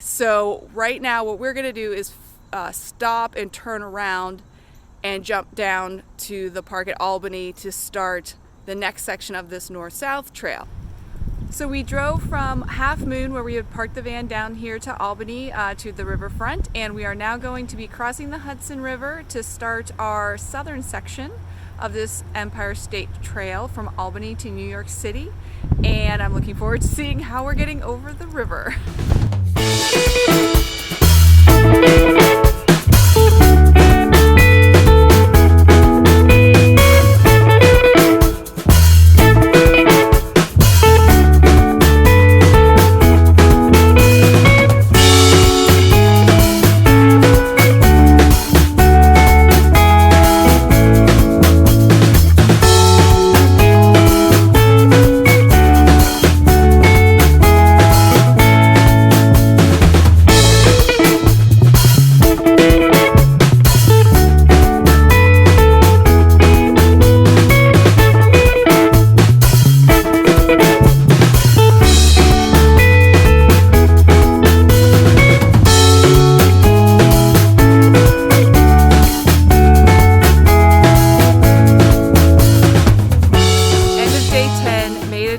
So right now what we're going to do is stop and turn around and jump down to the park at Albany to start the next section of this north-south trail. So we drove from Half Moon, where we had parked the van, down here to Albany to the riverfront, and we are now going to be crossing the Hudson River to start our southern section of this Empire State Trail from Albany to New York City, and I'm looking forward to seeing how we're getting over the river.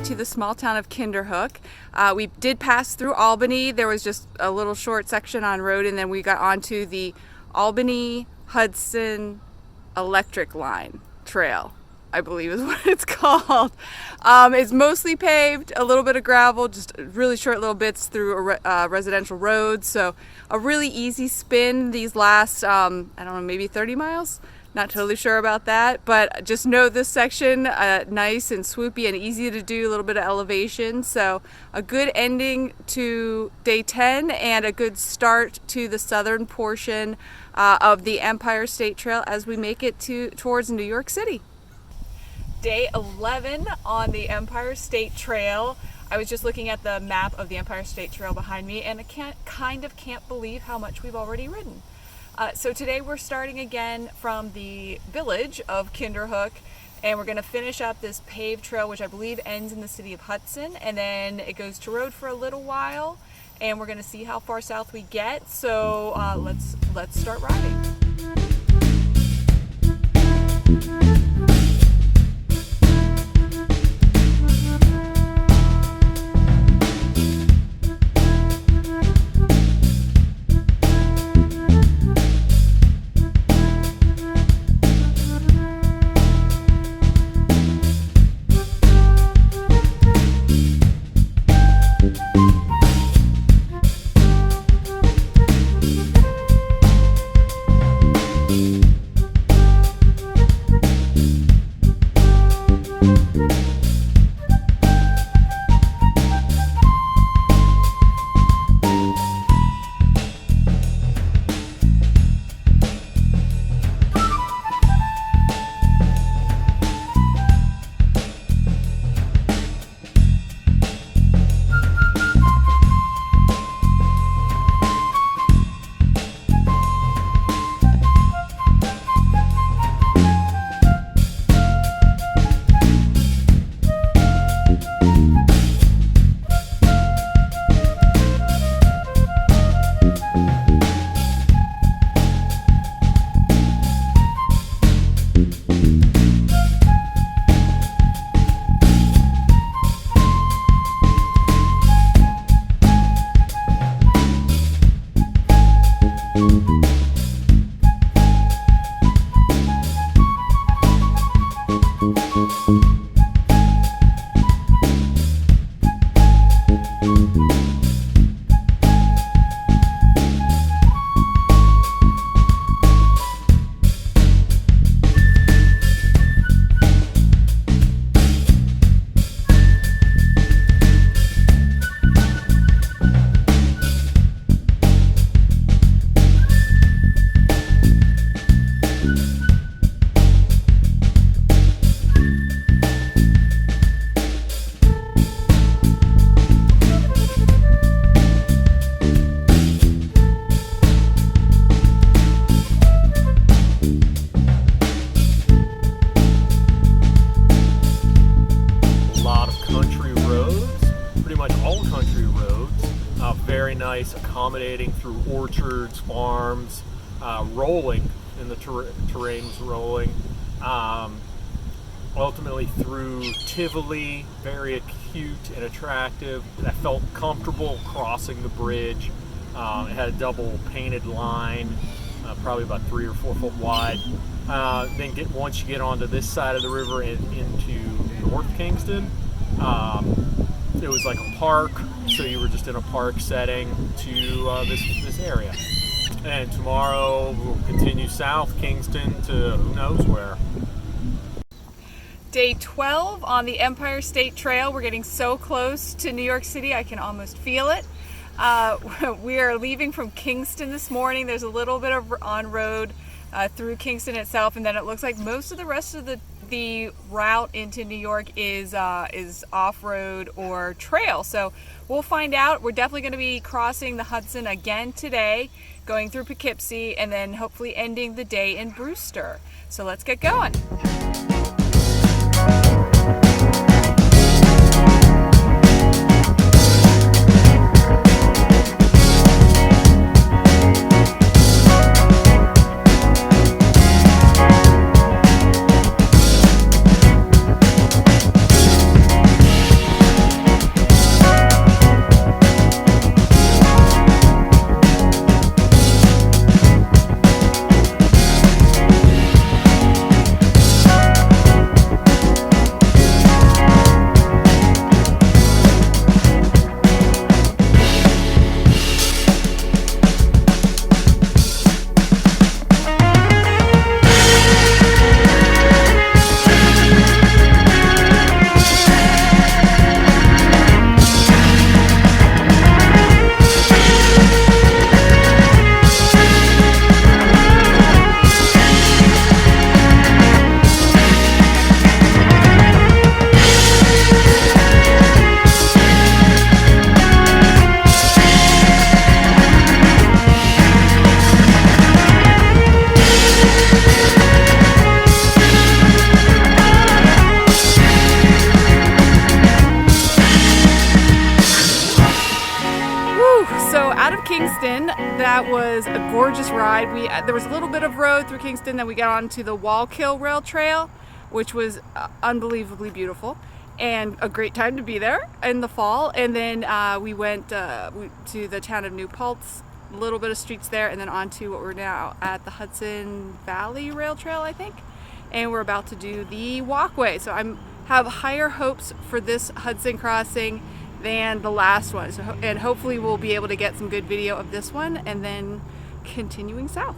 The small town of Kinderhook. We did pass through Albany. There was just a little short section on road, and then we got onto the Albany Hudson Electric Line Trail, I believe is what it's called. It's mostly paved, a little bit of gravel, just really short little bits through a residential road. So a really easy spin these last, I don't know, maybe 30 miles? Not totally sure about that, but just know this section nice and swoopy and easy to do, a little bit of elevation. So a good ending to day 10 and a good start to the southern portion of the Empire State Trail as we make it towards New York City. Day 11 on the Empire State Trail. I was just looking at the map of the Empire State Trail behind me, and I can't believe how much we've already ridden. So today we're starting again from the village of Kinderhook, and we're going to finish up this paved trail, which I believe ends in the city of Hudson, and then it goes to road for a little while, and we're going to see how far south we get. So let's start riding. accommodating through orchards, farms, rolling, and the terrain was rolling. Ultimately through Tivoli, very acute and attractive. I felt comfortable crossing the bridge. It had a double painted line, probably about 3 or 4 foot wide. Then once you get onto this side of the river and into North Kingston, it was like a park, so you were just in a park setting to this area. And tomorrow we'll continue south Kingston to who knows where. Day 12 on the Empire State Trail. We're getting so close to New York City, I can almost feel it. We are leaving from Kingston this morning. There's a little bit of on-road through Kingston itself, and then it looks like most of the rest of the route into New York is off-road or trail. So we'll find out. We're definitely going to be crossing the Hudson again today, going through Poughkeepsie, and then hopefully ending the day in Brewster. So let's get going. Kingston, that was a gorgeous ride. There was a little bit of road through Kingston, then we got onto the Wallkill Rail Trail, which was unbelievably beautiful and a great time to be there in the fall. And then we went to the town of New Paltz, a little bit of streets there, and then on to what we're now at the Hudson Valley Rail Trail, I think. And we're about to do the walkway. So I have higher hopes for this Hudson crossing than the last one. So, and hopefully we'll be able to get some good video of this one and then continuing south.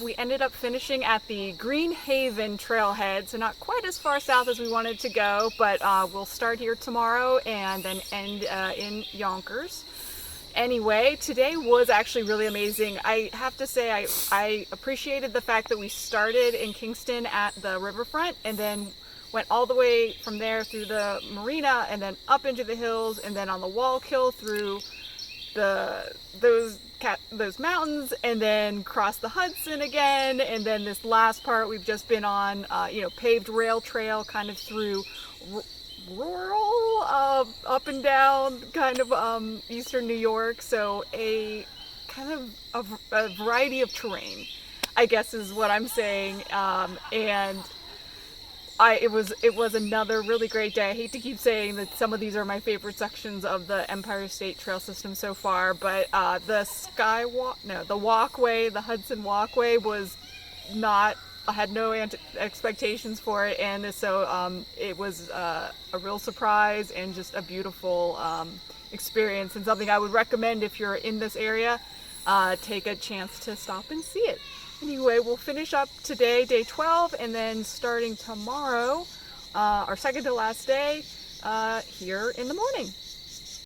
We ended up finishing at the Green Haven trailhead, so not quite as far south as we wanted to go, but we'll start here tomorrow and then end in Yonkers. Anyway, today was actually really amazing. I have to say I appreciated the fact that we started in Kingston at the riverfront and then went all the way from there through the marina and then up into the hills and then on the Wallkill through those mountains and then cross the Hudson again, and then this last part we've just been on paved rail trail kind of through rural up and down kind of eastern New York, so a kind of a variety of terrain. I guess is what I'm saying. And it was another really great day. I hate to keep saying that some of these are my favorite sections of the Empire State Trail system so far, but the Walkway, the Hudson Walkway was not. I had no expectations for it, and so it was a real surprise and just a beautiful experience, and something I would recommend if you're in this area. Take a chance to stop and see it. Anyway, we'll finish up today, day 12, and then starting tomorrow, our second to last day, here in the morning.